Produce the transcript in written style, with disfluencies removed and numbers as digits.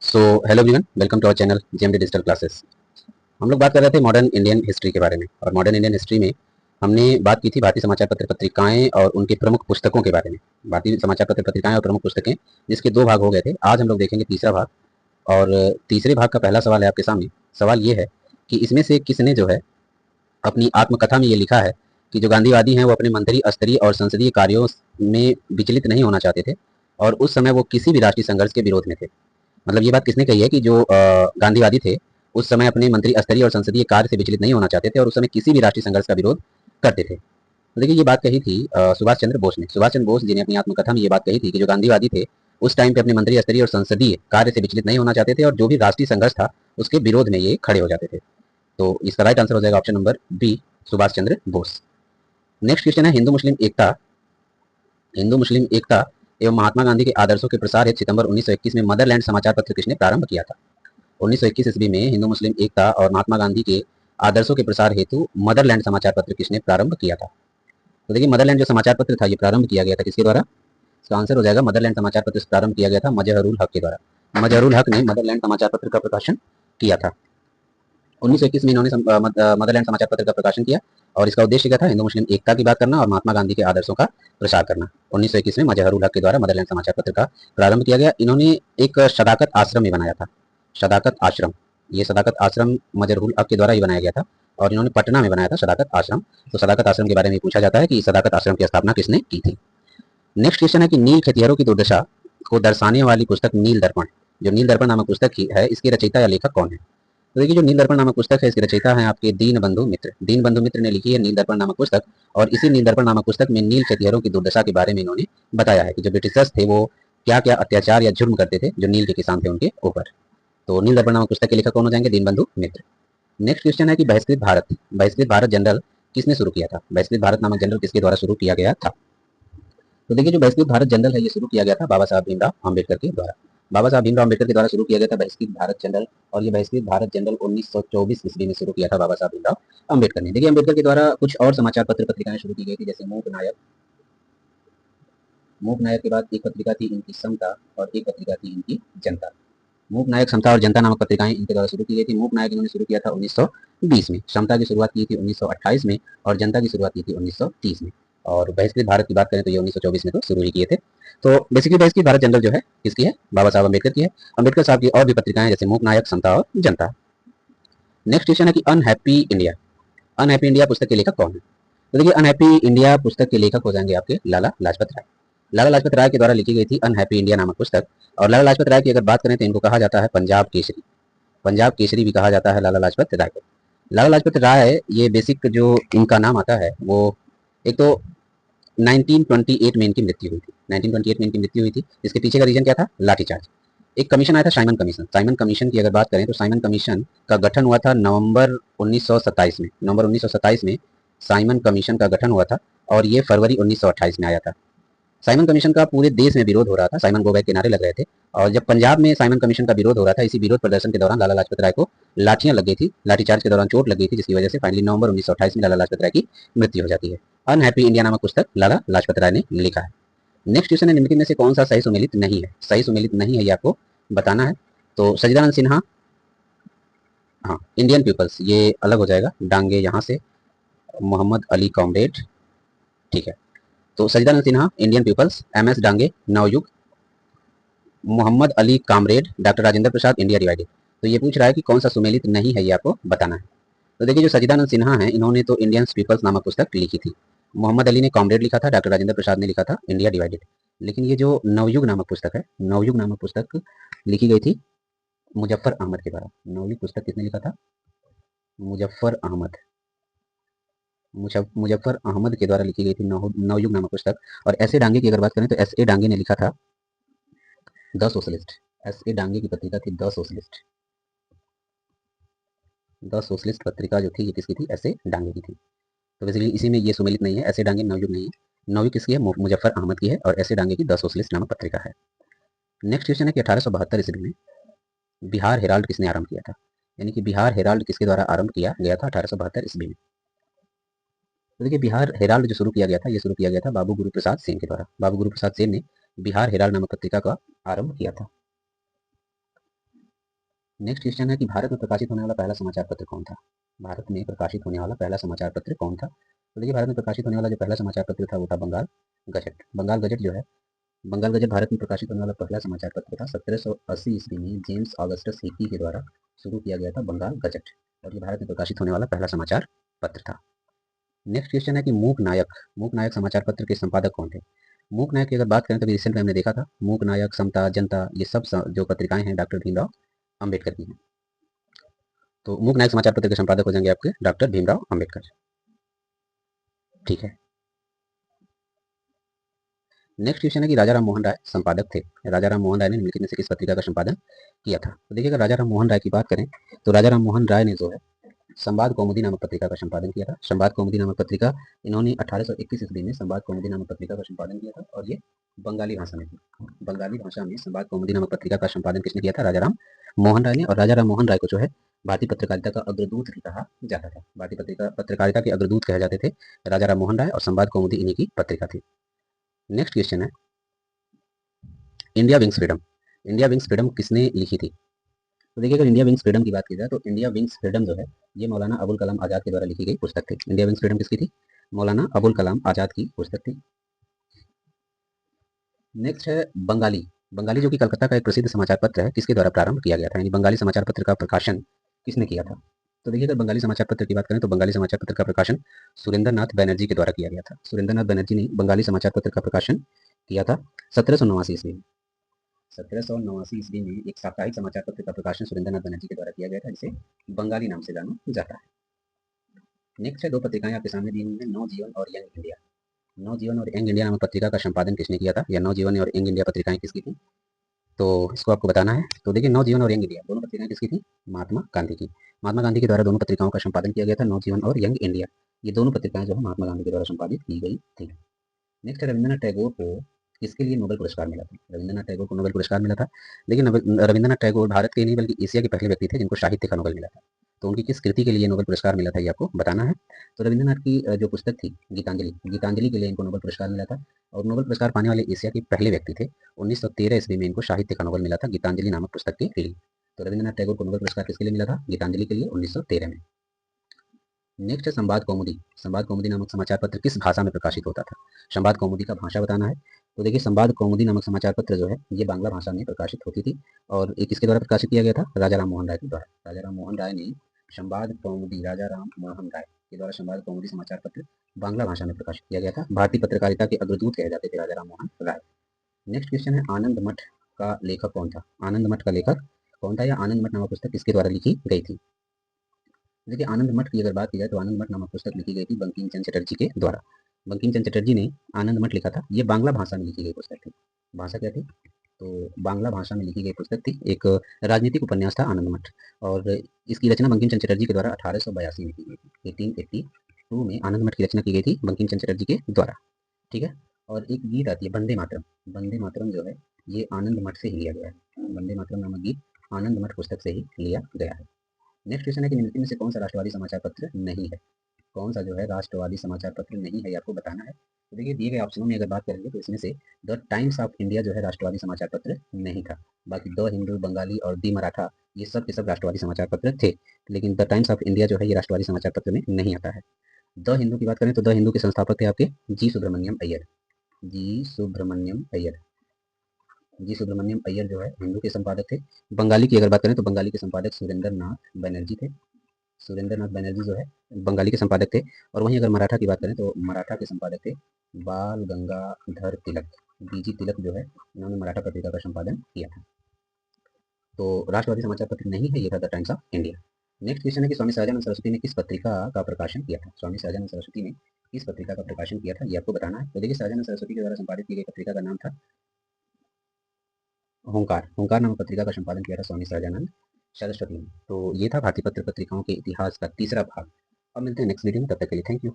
So hello everyone, welcome to our channel JMD digital classes. हम लोग बात कर रहे थे मॉडर्न इंडियन हिस्ट्री के बारे में, और मॉडर्न इंडियन हिस्ट्री में हमने बात की थी भारतीय समाचार पत्र पत्रिकाएं और उनके प्रमुख पुस्तकों के बारे में। भारतीय समाचार पत्र पत्रिकाएं और प्रमुख पुस्तकें, जिसके दो भाग हो गए थे। आज हम लोग देखेंगे तीसरा भाग। और तीसरे भाग का पहला सवाल है आपके सामने। सवाल ये है कि इसमें से किसने जो है अपनी आत्मकथा में ये लिखा है कि जो गांधीवादी हैं वो अपने मंत्री स्तरीय और संसदीय कार्यों में विचलित नहीं होना चाहते थे, और उस समय वो किसी भी राष्ट्रीय संघर्ष के विरोध में थे। मतलब ये बात किसने कही है कि जो गांधीवादी थे उस समय अपने मंत्री स्तरीय और संसदीय कार्य से विचलित नहीं होना चाहते थे, और उस समय किसी भी राष्ट्रीय संघर्ष का विरोध करते थे। तो देखिए, ये बात कही थी सुभाष चंद्र बोस ने। सुभाष चंद्र बोस जी ने अपनी आत्मकथा में ये बात कही थी कि जो गांधीवादी थे उस टाइम पे अपने मंत्री स्तरीय और संसदीय कार्य से विचलित नहीं होना चाहते थे, और जो भी राष्ट्रीय संघर्ष था उसके विरोध में ये खड़े हो जाते थे। तो इसका राइट आंसर हो जाएगा option number B, Subhash Chandra Bose. Next question है हिंदू मुस्लिम एकता। हिंदू मुस्लिम एकता एवं महात्मा गांधी के आदर्शों के प्रसार हेतु सितंबर 1921 में मदरलैंड समाचार पत्र किसने प्रारंभ किया था? 1921 ईस्वी में हिंदू मुस्लिम एकता और महात्मा गांधी के आदर्शों के प्रसार हेतु मदरलैंड समाचार पत्र किसने प्रारंभ किया था? तो देखिए, मदरलैंड जो समाचार पत्र था ये प्रारंभ किया गया था किसके द्वारा? इसका आंसर हो जाएगा मदरलैंड समाचार पत्र प्रारंभ किया गया था मजहरुल हक के द्वारा। मजहरुल हक ने मदरलैंड समाचार पत्र का प्रकाशन किया था। 1921 में इन्होंने मदरलैंड समाचार पत्र का प्रकाशन किया, और इसका उद्देश्य क्या था? हिंदू मुस्लिम एकता की बात करना और महात्मा गांधी के आदर्शों का प्रसार करना। 1921 में मजहरुल हक के द्वारा मदरलैंड समाचार पत्र का प्रारंभ किया गया। इन्होंने एक सदाकत आश्रम में बनाया था, सदाकत आश्रम। ये सदाकत आश्रम मजहरुल हक के द्वारा ही बनाया गया था, और इन्होंने पटना में बनाया था सदाकत आश्रम। तो सदाकत आश्रम के बारे में पूछा जाता है कि सदाकत आश्रम की स्थापना किसने की थी। नेक्स्ट क्वेश्चन है कि नील खेतिहरों की दुर्दशा को दर्शाने वाली पुस्तक नील दर्पण, जो नील दर्पण नामक पुस्तक है, इसके रचयिता या लेखक कौन है? तो देखिए, जो नील दर्पण नामक पुस्तक है इसके रचयिता हैं आपके दीनबंधु मित्र। दीनबंधु मित्र ने लिखी है नील दर्पण नामक पुस्तक, और इसी नील दर्पण नामक पुस्तक में नील खेतिहरों की दुर्दशा के बारे में इन्होंने बताया है कि जो ब्रिटिशर्स थे वो क्या क्या अत्याचार या जुर्म करते थे जो नील के किसान थे उनके ऊपर। तो नील दर्पण नामक पुस्तक के लेखक कौन हो जाएंगे? दीनबंधु मित्र। नेक्स्ट क्वेश्चन है कि बहिष्कृत भारत जनरल किसने शुरू किया था? बहिष्कृत भारत नामक जनरल किसके द्वारा शुरू किया गया था? तो देखिए, जो बहिष्कृत भारत जनरल है ये शुरू किया गया था बाबा साहब भीमराव अम्बेडकर के द्वारा। बाबा साहब भीमराव अम्बेडकर के द्वारा शुरू किया गया था बहिष्कृत भारत जनरल, और ये बहिष्कृत भारत जनरल 1924 ईस्वी में शुरू किया था बाबा साहब भीमराव अम्बेडकर ने। देखिए, अम्बेडकर के द्वारा कुछ और समाचार पत्र पत्रिकाएं शुरू की गई थी, जैसे मूक नायक। मूक नायक के बाद एक पत्रिका थी इनकी समता, और एक पत्रिका थी इनकी जनता। मूक नायक, समता और जनता नामक पत्रिकाएं इनके द्वारा शुरू की गई थी। मूक नायक इन्होंने शुरू किया था 1920 में, समता की शुरुआत की थी 1928 में, और जनता की शुरुआत की थी 1930 में। और बहिष्कृत भारत की बात करें तो ये 1924 में तो शुरू ही किए थे। तो बेसिकली बहिष्कृत भारत जनरल जो है किसकी है? बाबा साहब अम्बेडकर की है। अम्बेडकर साहब की और भी पत्रिकाएं जैसे मूक नायक, समता और जनता। नेक्स्ट क्वेश्चन है कि अनहैप्पी इंडिया। अनहैप्पी इंडिया पुस्तक के लेखक कौन है? तो देखिए, अनहैप्पी इंडिया पुस्तक के लेखक हो जाएंगे आपके लाला लाजपत राय। लाला लाजपत राय के द्वारा लिखी गई थी अनहैप्पी इंडिया नामक पुस्तक। और लाला लाजपत राय की अगर बात करें तो इनको कहा जाता है पंजाब केसरी। पंजाब केसरी भी कहा जाता है लाला लाजपत राय को। लाला लाजपत राय, ये बेसिक जो इनका नाम आता है वो, एक तो 1928 में इनकी मृत्यु हुई थी। 1928 में इनकी मृत्यु हुई थी। इसके पीछे का रीजन क्या था? लाठीचार्ज। एक कमीशन आया था साइमन कमीशन। साइमन कमीशन की अगर बात करें तो साइमन कमीशन का गठन हुआ था नवंबर 1927 में। नवंबर 1927 में साइमन कमीशन का गठन हुआ था, और ये फरवरी 1928 में आया था। साइमन कमीशन का पूरे देश में विरोध हो रहा था, साइमन गो बैक के नारे लग रहे थे। और जब पंजाब में साइमन कमीशन का विरोध हो रहा था, इसी विरोध प्रदर्शन के दौरान लाला लाजपत राय को लाठियां लग गई थी, लाठीचार्ज के दौरान चोट लग गई थी, जिसकी वजह से फाइनली नवंबर 1928 में लाला लाजपत राय की मृत्यु हो जाती है। अनहैप्पी इंडिया नामक पुस्तक लाला लाजपत राय ने लिखा है। नेक्स्ट क्वेश्चन है निम्नलिखित में से कौन सा सही सुमेलित नहीं है? सही सुमेलित नहीं है ये आपको बताना है। तो सच्चिदानंद सिन्हा, हाँ, इंडियन पीपल्स ये अलग हो जाएगा, डांगे यहाँ से, मोहम्मद अली कॉमरेड, ठीक है। तो Sachchidananda Sinha Indian people's, M S Dange Navyug, Mohammad Ali comrade doctor Rajendra Prasad India divided. तो ये पूछ रहा है कि कौन सा सुमेलित नहीं है, ये आपको बताना है। तो देखिए, जो सच्चिदानंद सिन्हा हैं इन्होंने तो इंडियन पीपल्स नामक पुस्तक लिखी थी। मोहम्मद अली ने कॉमरेड लिखा था, डॉक्टर राजेंद्र प्रसाद ने लिखा था इंडिया डिवाइडेड। लेकिन ये जो नवयुग नामक पुस्तक है, नवयुग नामक पुस्तक लिखी गई थी मुजफ्फर अहमद के द्वारा। नवयुग पुस्तक किसने लिखा था? मुजफ्फर अहमद। मुजफ्फर अहमद के द्वारा लिखी गई थी नवयुग नामक पुस्तक। और एस ए डांगे की अगर बात करें तो एस ए डांगे ने लिखा था the socialist. S A Dange की पत्रिका थी द सोशलिस्ट। द सोशलिस्ट पत्रिका जो थी ये किसकी थी? एस ए डांगे की थी। तो बेसिकली इसी में ये सुमेलित नहीं है, एस ए डांगे नवयुग नहीं है। नवयुग किसकी है? मुजफ्फर अहमद की है, और एस ए डांगे की द सोशलिस्ट नामक पत्रिका है। नेक्स्ट क्वेश्चन है कि 1872 ईस्वी में बिहार हेराल्ड किसने आरंभ किया था? यानी कि बिहार हेराल्ड किसके द्वारा आरंभ किया गया था 1872 ईस्वी में? तो देखिए, बिहार हेराल्ड जो शुरू किया गया था ये शुरू किया गया था बाबू गुरु प्रसाद सेन के द्वारा। बाबू गुरु प्रसाद सेन ने बिहार हेराल्ड नामक पत्रिका का आरंभ किया था। नेक्स्ट क्वेश्चन है कि भारत में प्रकाशित होने वाला पहला समाचार पत्र कौन था? भारत में प्रकाशित होने वाला पहला समाचार पत्र कौन था? तो देखिए, भारत में प्रकाशित होने वाला जो पहला समाचार पत्र था वो था बंगाल गजट। बंगाल गजट जो है, बंगाल गजट भारत में प्रकाशित होने वाला पहला समाचार पत्र था। 1780 ईस्वी में जेम्स ऑगस्टस हिकी के द्वारा शुरू किया गया था बंगाल गजट, और ये भारत में प्रकाशित होने वाला पहला समाचार पत्र था। नेक्स्ट क्वेश्चन है कि मूक नायक, मूक नायक समाचार पत्र के संपादक कौन थे? मूक नायक की अगर बात करें तो रिसेंट में हमने देखा था, मूक नायक, समता, जनता, ये सब जो पत्रिकाएं हैं डॉक्टर भीमराव अंबेडकर की हैं। तो मूक नायक समाचार पत्र के संपादक हो जाएंगे आपके डॉक्टर भीमराव अंबेडकर। ठीक है। नेक्स्ट क्वेश्चन है कि राजा राम मोहन राय संपादक थे। राजा राम मोहन राय ने निम्नलिखित में से किस पत्रिका का संपादन किया था? तो देखिए, अगर राजा राम मोहन राय की बात करें तो राजा राम मोहन राय ने जो है संवाद कौमुदी नामक पत्रिका का संपादन किया था। संवाद कौमुदी नामक पत्रिका इन्होंने 1821 ईस्वी में संवाद कौमुदी नामक पत्रिका का संपादन किया था, और ये बंगाली भाषा में थी। बंगाली भाषा में संवाद कौमुदी नामक पत्रिका का संपादन किसने किया था? राजा राम मोहन राय ने। और राजा राम मोहन राय को जो है भारतीय पत्रकारिता का अग्रदूत भी कहा जाता था। भारतीय पत्रकारिता के अग्रदूत कहे जाते थे राजा राम मोहन राय, और संवाद कौमुदी इन्हीं की पत्रिका थी। नेक्स्ट क्वेश्चन है India wings freedom. India wings freedom किसने लिखी थी? तो देखिए, अगर इंडिया विंग्स फ्रीडम की बात की जाए तो इंडिया विंग्स फ्रीडम जो है ये मौलाना अबुल कलाम आज़ाद के द्वारा लिखी गई पुस्तक थी। इंडिया विंग्स फ्रीडम किसकी थी? मौलाना अबुल कलाम आज़ाद की पुस्तक थी। नेक्स्ट है बंगाली। बंगाली जो कि कलकत्ता का एक प्रसिद्ध समाचार पत्र है, किसके द्वारा प्रारंभ किया गया था? यानी बंगाली समाचार पत्र का प्रकाशन किसने किया था? तो देखिए, अगर बंगाली समाचार पत्र की बात करें तो बंगाली समाचार पत्र का प्रकाशन सुरेंद्र नाथ बनर्जी के द्वारा किया गया था। सुरेंद्र नाथ बनर्जी ने बंगाली समाचार पत्र का प्रकाशन किया था 1789 ईस्वी में। 1789 ईस्वी में एक साप्ताहिक समाचार पत्र का प्रकाशन सुरेंद्र नाथ बनर्जी के द्वारा किया गया था, जिसे बंगाली नाम से जाना जाता है। नेक्स्ट है, दो पत्रिकाएं आपके सामने दी हुई हैं, नवजीवन और यंग इंडिया। नवजीवन और यंग इंडिया नामक पत्रिका का संपादन किसने किया था? या नवजीवन और यंग इंडिया पत्रिकाएं किसकी थी? तो इसको आपको बताना है। तो देखिए, नवजीवन और यंग इंडिया दोनों पत्रिकाएं किसकी थी? महात्मा गांधी की। महात्मा गांधी के द्वारा दोनों पत्रिकाओं का संपादन किया गया था, नवजीवन और यंग इंडिया। ये दोनों पत्रिकाएं जो है महात्मा गांधी के द्वारा संपादित की गई थी। नेक्स्ट है, रविंद्रनाथ टैगोर को किसके लिए नोबेल पुरस्कार मिला था? रविंद्रनाथ टैगोर को नोबेल पुरस्कार मिला था। लेकिन रविंद्रनाथ टैगोर भारत के नहीं बल्कि एशिया के पहले व्यक्ति थे जिनको साहित्य का नोबेल मिला था। तो उनकी किस कृति के लिए नोबेल पुरस्कार मिला था ये आपको बताना है। तो रविंद्रनाथ की जो पुस्तक थी गीतांजलि, गीतांजलि के लिए इनको नोबेल पुरस्कार मिला था। और नोबेल पुरस्कार पाने वाले एशिया के पहले व्यक्ति थे। 1913 ईस्वी में इनको साहित्य का नोबेल मिला था गीतांजलि नामक पुस्तक के लिए। तो रविंद्रनाथ टैगोर को नोबेल पुरस्कार किसके लिए मिला था? गीतांजलि के लिए 1913 में। नेक्स्ट है संवाद कौमुदी। संवाद कौमुदी नामक समाचार पत्र किस भाषा में प्रकाशित होता था? संवाद कौमुदी का भाषा बताना है। तो देखिए, संवाद कौमुदी नामक समाचार पत्र जो है ये बांग्ला भाषा में प्रकाशित होती थी। और ये किसके द्वारा प्रकाशित किया गया था? राजा राम मोहन राय के द्वारा। राजा राम मोहन राय ने संवाद कौमुदी, राजा राम मोहन राय के द्वारा संवाद कौमुदी समाचार पत्र बांग्ला भाषा में प्रकाशित किया गया था। भारतीय पत्रकारिता के अग्रदूत कहे जाते थे राजा राम मोहन राय। नेक्स्ट क्वेश्चन है आनंद मठ का लेखक कौन था? आनंद मठ का लेखक कौन था, या आनंद मठ नामक पुस्तक किसके द्वारा लिखी गई थी? देखिए, आनंद मठ की अगर बात की जाए तो आनंद मठ नामक पुस्तक लिखी गई थी बंकिम चंद्र चटर्जी के द्वारा। बंकिम चंद्र चटर्जी ने आनंद मठ लिखा था। ये बांग्ला भाषा में लिखी गई पुस्तक थी। भाषा क्या थी? तो बांग्ला भाषा में लिखी गई पुस्तक थी। एक राजनीतिक उपन्यास था आनंद मठ। और इसकी रचना बंकिम चंद्र चटर्जी के द्वारा 1882 में की गई थी। 1882 में आनंद मठ की रचना की गई थी बंकिम चंद्र चटर्जी के द्वारा। ठीक है। और एक गीत आती है वंदे मातरम। वंदे मातरम जो है ये आनंद मठ से ही लिया गया है। वंदे मातरम नामक गीत आनंद मठ पुस्तक से ही लिया गया है। नेक्स्ट क्वेश्चन है कि निम्नलिखित में से कौन सा राष्ट्रवादी समाचार पत्र नहीं है? कौन सा जो है राष्ट्रवादी समाचार पत्र नहीं है, ये आपको बताना है। तो देखिए, दिए गए ऑप्शनों में अगर बात करेंगे तो इसमें से द टाइम्स ऑफ इंडिया जो है राष्ट्रवादी समाचार पत्र नहीं था। बाकी द हिंदू, बंगाली और दी मराठा ये सब के सब राष्ट्रवादी समाचार पत्र थे। लेकिन द टाइम्स ऑफ इंडिया जो है ये राष्ट्रवादी समाचार पत्र में नहीं आता है। द हिंदू की बात करें तो द हिंदू के संस्थापक थे आपके जी सुब्रमण्यम अय्यर। जी सुब्रमण्यम अय्यर। जी सुब्रमण्यम अय्यर जो है हिंदू के संपादक थे। बंगाली की अगर बात करें तो बंगाली के संपादक सुरेंद्र नाथ बनर्जी थे। सुरेंद्र नाथ बनर्जी जो है बंगाली के संपादक थे। और वहीं अगर मराठा की बात करें तो मराठा के संपादक थे बाल गंगाधर तिलक। बीजी तिलक जो है इन्होंने मराठा पत्रिका का संपादन किया था। तो राष्ट्रवादी समाचार पत्र नहीं है, ये था the times of India. Next question है कि स्वामी सहजानंद सरस्वती ने किस पत्रिका का प्रकाशन किया था? स्वामी सहजानंद सरस्वती ने किस पत्रिका का प्रकाशन किया था, ये आपको बताना है। तो देखिए, सहजानंद सरस्वती के द्वारा संपादित की गई पत्रिका का नाम था होंकार। होंकार नामक पत्रिका का संपादन किया था स्वामी सहजानंद सरस्वती ने। तो ये था भारतीय पत्र पत्रिकाओं के इतिहास का तीसरा भाग। अब मिलते हैं नेक्स्ट वीडियो में, तब तक के लिए थैंक यू।